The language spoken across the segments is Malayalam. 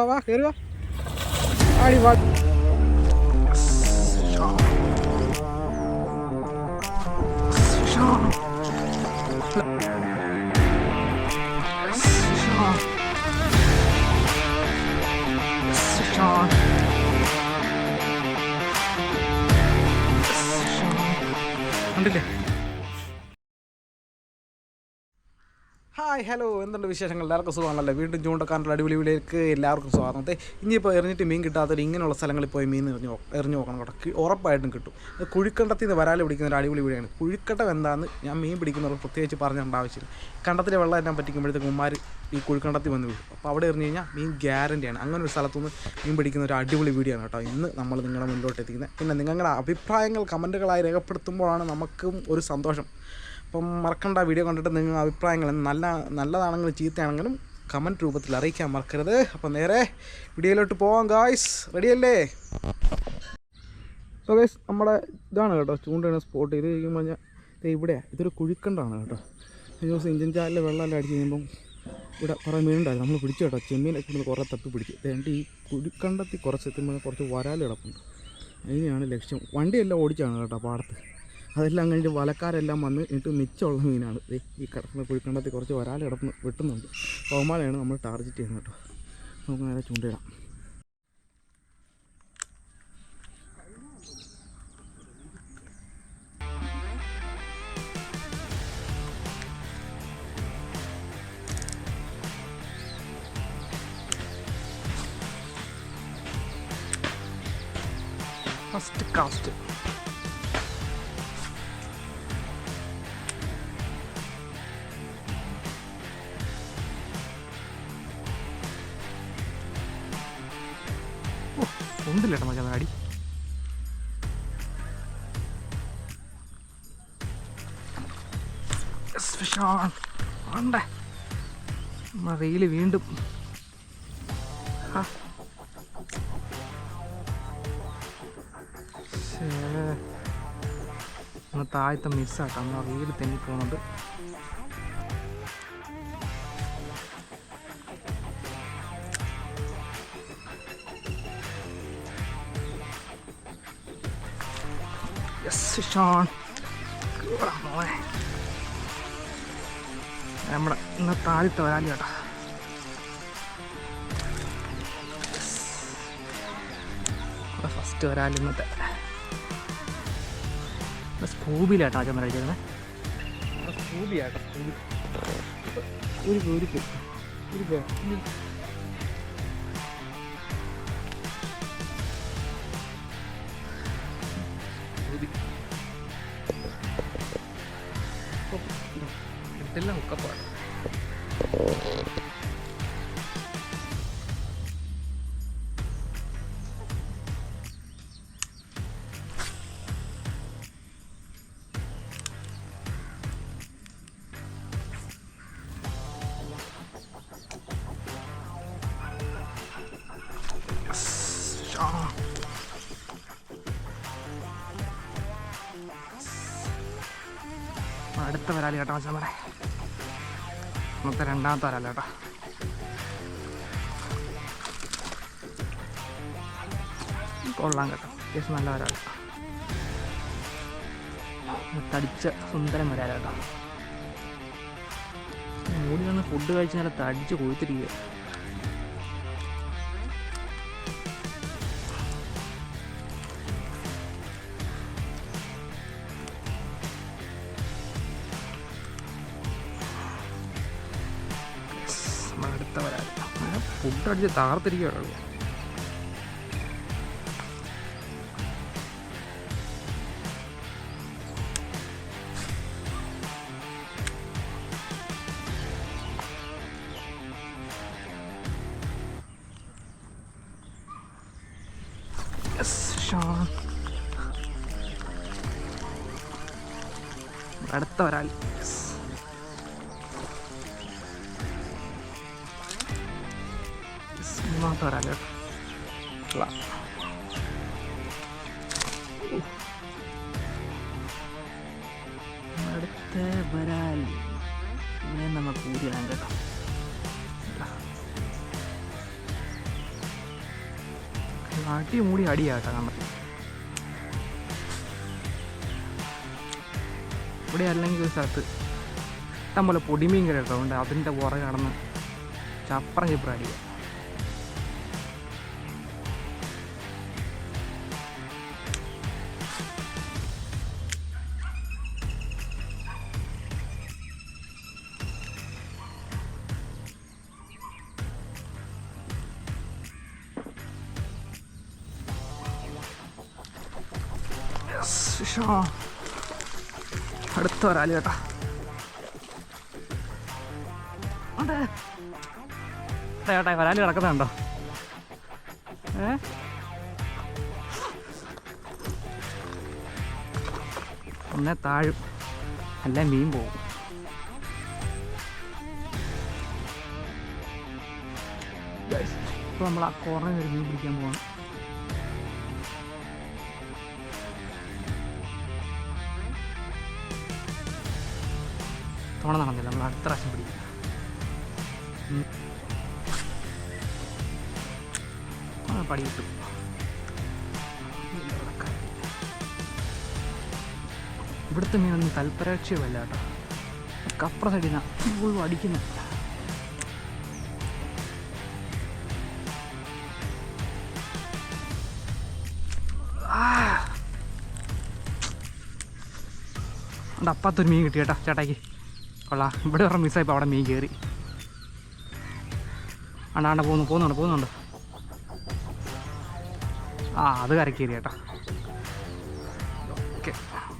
കയറുക ആടി വാ. കണ്ടില്ലേ? ഹായ് ഹലോ, എന്തുണ്ട് വിശേഷങ്ങൾ? എല്ലാവർക്കും സുഖമാണല്ലോ. വീണ്ടും ചൂണ്ടക്കാരുടെ അടിപൊളി വീഡിയോയിലേക്ക് എല്ലാവർക്കും സ്വാഗതം. ഇനിയിപ്പോൾ എറിഞ്ഞിട്ട് മീൻ കിട്ടാത്തൊരു ഇങ്ങനെയുള്ള സ്ഥലങ്ങളിൽ പോയി മീൻ എറിഞ്ഞ് നോക്കണം കേട്ടോ. ഉറപ്പായിട്ടും കിട്ടും. കുഴിക്കണ്ടത്തിൽ നിന്ന് വരാൽ പിടിക്കുന്ന ഒരു അടിപൊളി വീഡിയോയാണ്. കുഴിക്കണ്ടം എന്താണെന്ന് ഞാൻ മീൻ പിടിക്കുന്നവർ പ്രത്യേകിച്ച് പറഞ്ഞേണ്ട ആവശ്യമില്ല. കണ്ടത്തിലെ വെള്ളം എല്ലാം പറ്റിക്കുമ്പോഴത്തേക്ക് ഉമ്മാർ ഈ കുഴിക്കണ്ടത്തിൽ വന്ന് വീഴും. അപ്പോൾ അവിടെ എറിഞ്ഞ് കഴിഞ്ഞാൽ മീൻ ഗ്യാരണ്ടിയാണ്. അങ്ങനെ ഒരു സ്ഥലത്തുനിന്ന് മീൻ പിടിക്കുന്ന ഒരു അടിപൊളി വീഡിയോ ആണ് കേട്ടോ ഇന്ന് നമ്മൾ നിങ്ങളുടെ മുന്നോട്ട് എത്തിക്കുന്നത്. പിന്നെ നിങ്ങളുടെ അഭിപ്രായങ്ങൾ കമൻറ്റുകളായി രേഖപ്പെടുത്തുമ്പോഴാണ് നമുക്കും ഒരു സന്തോഷം. അപ്പം മറക്കണ്ട, വീഡിയോ കണ്ടിട്ട് നിങ്ങളുടെ അഭിപ്രായങ്ങൾ നല്ലതാണെങ്കിലും ചീത്തയാണെങ്കിലും കമൻറ്റ് രൂപത്തിൽ അറിയിക്കാൻ മറക്കരുത്. അപ്പം നേരെ വീഡിയോയിലോട്ട് പോവാം ഗായ്സ്. റെഡിയല്ലേ? സോ ഗൈസ്, നമ്മുടെ ഇതാണ് കേട്ടോ ചൂണ്ടയുടെ സ്പോട്ട്. ഇത് കഴിയുമ്പോൾ ഞാൻ ഇവിടെയാണ്. ഇതൊരു കുഴിക്കണ്ടാണ് കേട്ടോ. കഴിഞ്ഞ ദിവസം ഇഞ്ചിൻ ചാലിൽ വെള്ളമെല്ലാം അടിച്ച് കഴിയുമ്പം ഇവിടെ കുറേ മീനുണ്ടായിരുന്നു. നമ്മൾ പിടിച്ചു കേട്ടോ. ചെമ്മീനൊക്കെ ഇവിടുന്ന് കുറേ തപ്പി പിടിച്ചു. അതുകൊണ്ട് ഈ കുഴിക്കണ്ടത്തിൽ കുറച്ച് എത്തുമ്പോൾ കുറച്ച് വരാൽ കിടപ്പുണ്ട്. അതിനെയാണ് ലക്ഷ്യം. വണ്ടിയെല്ലാം ഓടിച്ചാണ് കേട്ടോ പാടത്ത്. അതെല്ലാം കഴിഞ്ഞിട്ട് വലക്കാരെല്ലാം വന്ന് എന്നിട്ട് മിച്ചമുള്ള മീനാണ് ഈ കിടക്കുന്ന കുഴിക്കണ്ടത്തിൽ കുറച്ച് വരാൽ കിടന്ന് വെട്ടുന്നുണ്ട്. കോമാലയാണ് നമ്മൾ ടാർഗറ്റ് ചെയ്യുന്നത് കേട്ടോ. നമുക്ക് നേരെ ചൂണ്ടയിടാം. First cast. ഉണ്ടല്ലേട്ടോ മച്ചാ അടി. റെയിൽ വീണ്ടും താഴത്തെ മിസ്സാട്ടോ. എന്നാൽ റെയിൽ തെന്നിപ്പോകുന്നുണ്ട്. നമ്മുടെ ഇന്ന് താഴത്തെ വരാല് കേട്ടോ. ഫസ്റ്റ് വരാല് ഇന്നത്തെ സ്കൂബിയിലാട്ടോ ചന്ദ്ര കഴിച്ചേക്കുന്നത്. സ്കൂബിയാട്ടോ. ഇതെല്ലാം ഹുക്കപ്പാണ്. അടുത്ത വരാല് കേട്ടോ നമ്മുടെ ഇന്നത്തെ രണ്ടാമത്തെ വരാല് കേട്ടോ. കൊള്ളാം കേട്ടോ. അത്യാവശ്യം നല്ല വരാല്. തടിച്ച സുന്ദരം വരാല് കേട്ടോ. മൂടി വന്ന് ഫുഡ് കഴിച്ച് നല്ല തടിച്ച് കൊഴുത്തിരിക്കുക. അടുത്ത വരാൽ ഫുഡ് അടിച്ച് താർത്തിരിക്കുകയുള്ളൂ. അടുത്ത വരാൽ മൂന്നാമത്തെ വരാൽ കേട്ടോ. അടുത്ത വരാൽ ഇങ്ങനെ നമുക്ക് ഊരിടാൻ കേട്ടോ. അടിമുടി അടിയാട്ടോ നമ്മൾ ഇവിടെ. അല്ലെങ്കിൽ ഒരു സ്ഥലത്ത് ഇഷ്ടം പോലെ പൊടിമീൻ കിടട്ടോ ഉണ്ട്, അതിൻ്റെ പുറകെ കടന്ന് ചപ്പറം ചിപ്പറ അടിക്കുക. അടുത്ത വരാല് കേട്ടാ. ചേട്ടാ വരാല് കിടക്കുന്നുണ്ടോ? ഒന്നേ താഴും, അല്ല മീൻ പോകും. ഇപ്പോൾ നമ്മൾ ആ കോർണറിൽ ഒരു മീൻ പിടിക്കാൻ പോകണം. തോണ നടന്നില്ല, നമ്മൾ അടുത്ത പ്രാവശ്യം പിടിക്കും. പടി കിട്ടും. ഇവിടുത്തെ മീനൊന്നും തൽപരാക്ഷിയമല്ല കേട്ടോ. കപ്ര സൈഡിനാ ഫുള്ളും അടിക്കുന്ന. അവിടെ അപ്പത്തൊരു മീൻ കിട്ടി കേട്ടോ ചേട്ടായിക്ക്. കൊള്ളാം. ഇവിടെ പറഞ്ഞ മിസ്സായിപ്പോൾ അവിടെ മീൻ കയറി. ആണ്ടാണ്ട പോകുന്നുണ്ട്. ആ അത് കരക്കേറി കേട്ടോ. ഓക്കെ,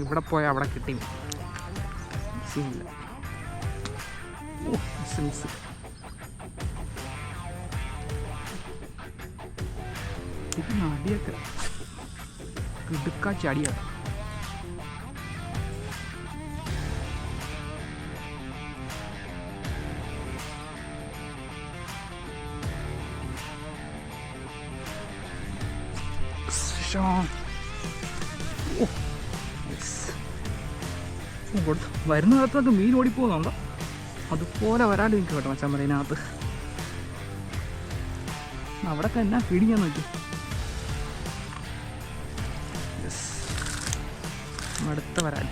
ഇവിടെ പോയാൽ അവിടെ കിട്ടി മിസ്സില്ല. മിസ് ഇത് നടിയൊക്കെ കിടുക്കാച്ചി അടിയാണ്. വരുന്ന കാലത്തൊക്കെ മീൻ ഓടിപ്പോകുന്നുണ്ടോ? അതുപോലെ വരാണ്ട് നിൽക്കും കേട്ടോ മച്ചമ്പരയിനകത്ത്. അവിടെയൊക്കെ എന്നാ പിടിക്കാൻ നോക്കി. അടുത്ത വരാൻ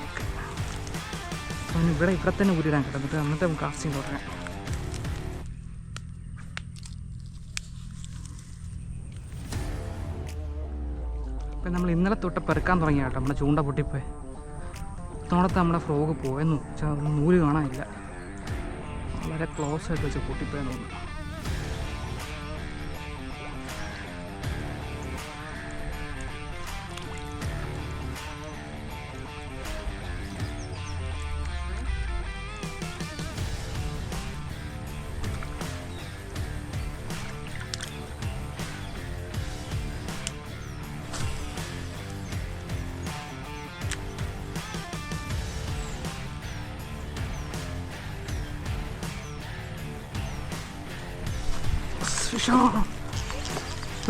ഓക്കെ. ഇവിടെ തന്നെ ഊരിടാൻ കേട്ടോ. എന്നിട്ട് അന്നത്തെ കാസ്റ്റിംഗ് തുടങ്ങാം. ഇപ്പം നമ്മൾ ഇന്നലെ തൊട്ട് പെറുക്കാൻ തുടങ്ങിയ കേട്ടോ. നമ്മുടെ ചൂണ്ട പൊട്ടിപ്പോയി. തോണത്തെ നമ്മുടെ ഫ്രോഗ് പോയെന്ന് വെച്ചാൽ നൂല് കാണാനില്ല. വളരെ ക്ലോസ് ആയിട്ട് വെച്ച് പൊട്ടിപ്പോയെന്ന് തോന്നുന്നു.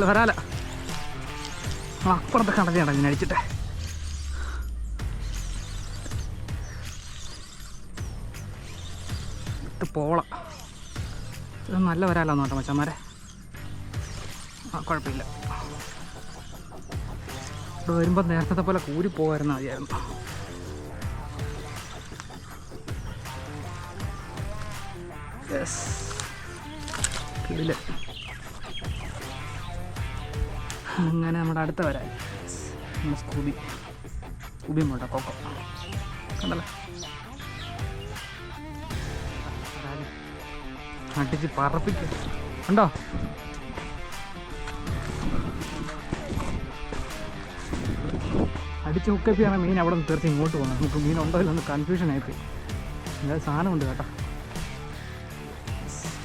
വരാല അപ്പുറത്തെ കടലാണ് ഞാൻ അടിച്ചിട്ടെ. പോള ഇത് നല്ല വരാലാന്ന് കേട്ടോ മച്ചന്മാരെ. കുഴപ്പമില്ല. ഇവിടെ വരുമ്പോൾ നേരത്തെ പോലെ കൂരി പോകാമായിരുന്നു മതിയായിരുന്നു. കിടില്. അങ്ങനെ നമ്മുടെ അടുത്ത വരാൻ നമ്മുടെ സ്കൂബി മോട്ടോ കൊക്കോ കണ്ടല്ലോ. അടിച്ച് പറപ്പിക്കും ഉണ്ടോ? അടിച്ച് ഹുക്കപ്പിയാണ് മീൻ അവിടെ നിന്ന് തീർച്ചയായും ഇങ്ങോട്ട് പോകണം. നമുക്ക് മീൻ ഉണ്ടോ ഇല്ലെന്ന് കൺഫ്യൂഷൻ ആയിപ്പോയി. എന്തായാലും സാധനമുണ്ട് കേട്ടോ.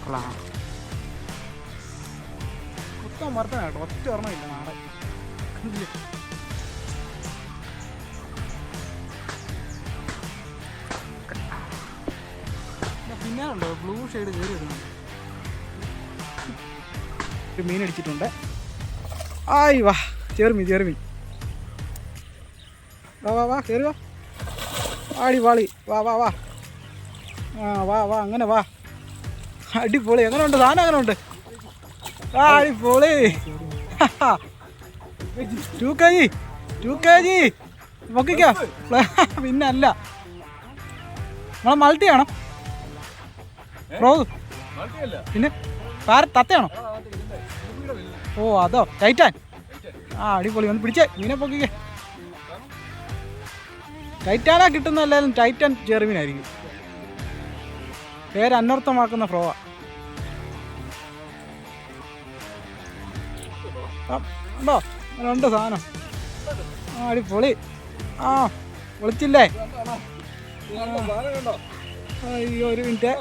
കൊള്ളാം. മൊത്തം മർദ്ദന കേട്ടോ. ഒറ്റ ഓർമ്മയില്ല നാളെ കണ്ടില്ലേ. പിന്നാലുണ്ടോ ബ്ലൂ ഷെയ്ഡ് കയറി വരുന്നുണ്ട്. ഒരു മീൻ അടിച്ചിട്ടുണ്ട്. ആയി വാ ചെറുമീൻ വാ കയറി വാ. ആടി വാളി വാ ആ വാ അങ്ങനെ വാ. അടിപൊളി. എങ്ങനെയുണ്ട് സാധനം? എങ്ങനെയുണ്ട്? ആ അടിപൊളി. 2 kg പൊക്കിക്കോ. പിന്നെ അല്ല, നമ്മളെ മൾട്ടി ആണോ ഫ്രോഗ്? പിന്നെ തത്തയാണോ? ഓ അതോ, ടൈറ്റാൻ. ആ അടിപൊളി. ഒന്ന് പിടിച്ചേ, മീനെ പൊക്കിക്കേ. ടൈറ്റാനാ കിട്ടുന്ന എല്ലാവരും ടൈറ്റാൻ ചെറുമീനായിരിക്കും. പേര് അനർത്ഥമാക്കുന്ന ഫ്രോവാ. ഉണ്ടോ? ഉണ്ട് സാധനം. ആ അടിപൊളി. ആ വിളിച്ചില്ലേ? അയ്യോ ഒരു മിനിറ്റ്.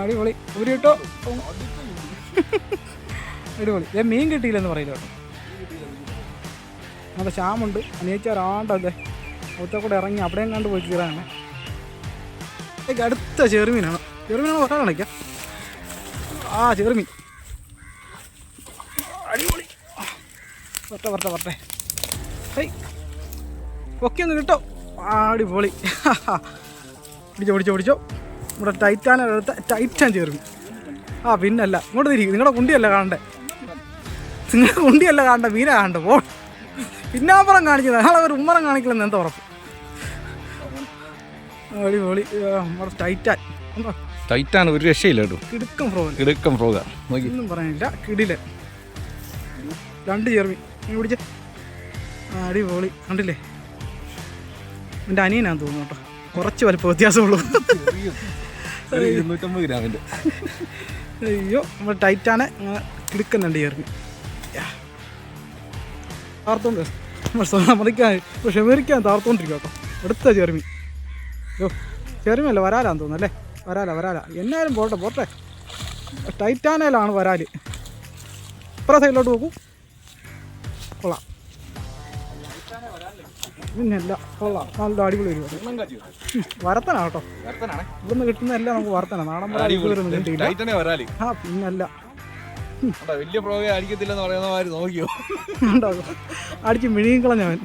അടിപൊളി. ഒരു കിട്ടോ? അടിപൊളി. മീൻ കിട്ടിയില്ലെന്ന് പറയില്ല കേട്ടോ. നമ്മുടെ ശ്യാമുണ്ട്, അനിയച്ചാറാണ്ടല്ലേ ഒത്ത കൂടെ ഇറങ്ങി അവിടെയും കണ്ട് പോയി കീറാണ്. അടുത്ത ചെറുമീനാണ്. ചെറുമീനാണ് ഒരാൾ കാണിക്കാം. ആ ചെറുമീൻ അടിപൊളി. വരട്ടെ. ഹൈ പൊക്കിയൊന്ന് കിട്ടോ? അടിപൊളി. പിടിച്ചോ. നമ്മുടെ ടൈറ്റാനെടുത്ത ടൈറ്റാൻ ചെറുമീൻ. ആ പിന്നല്ല, ഇങ്ങോട്ട് തിരിക്കും. നിങ്ങളുടെ കുണ്ടിയല്ല കാണണ്ടേ, മീനാ കാണണ്ട. പോ പിന്നാമ്പറം കാണിക്കുന്നത്, നാളെ ഒരു ഉമ്മറം കാണിക്കില്ലെന്ന് എന്താ ഉറപ്പ്? അടിപൊളി. നമ്മുടെ ടൈറ്റാൻ ഒരു രക്ഷയില്ല കേട്ടോ. കിടുക്കം ഫ്രോഗ ഒന്നും പറയാനില്ല. കിടിലൻ 2 ചെറുമീൻ പിടിച്ച. അടിപൊളി. കണ്ടില്ലേ? എൻ്റെ അനിയനാന്ന് തോന്നുന്നു കേട്ടോ. കുറച്ച് വലിപ്പം വ്യത്യാസമുള്ളൂ. 250 ഗ്രാമിൻ്റെ. അയ്യോ നമ്മൾ ടൈറ്റാനെ കിടുക്കുന്നുണ്ട് ചെറുമീൻ. താർത്തോണ്ട് സമ്മതിക്കാൻ ക്ഷമരിക്കാൻ താർത്തോണ്ടിരിക്കും കേട്ടോ. അടുത്ത ചെറുമീൻ. അയ്യോ ചെറുമീനല്ല, വരാലാന്ന് തോന്നുന്നു അല്ലേ? വരാല. എന്നാലും പോട്ടെ. ടൈറ്റാനയിലാണ് വരാല്. ഇപ്പുറ സൈഡിലോട്ട് നോക്കൂ. കൊള്ളാം. പിന്നല്ല, കൊള്ളാം. നല്ല അടിപൊളി പരിപാടി. വരത്തനാ കേട്ടോ. ഇവിടുന്ന് കിട്ടുന്നതെല്ലാം നമുക്ക് വരത്തനാ. നാടൻ വരാലൊന്നും കിട്ടിയില്ല. ആ പിന്നല്ല, വലിയ ഫ്രോഗ അടിക്കത്തില്ലെന്ന് പറയുന്ന മാതിരി നോക്കിയോ? ഉണ്ടാകും. അടിച്ച് മിഴുകിക്കളഞ്ഞവൻ.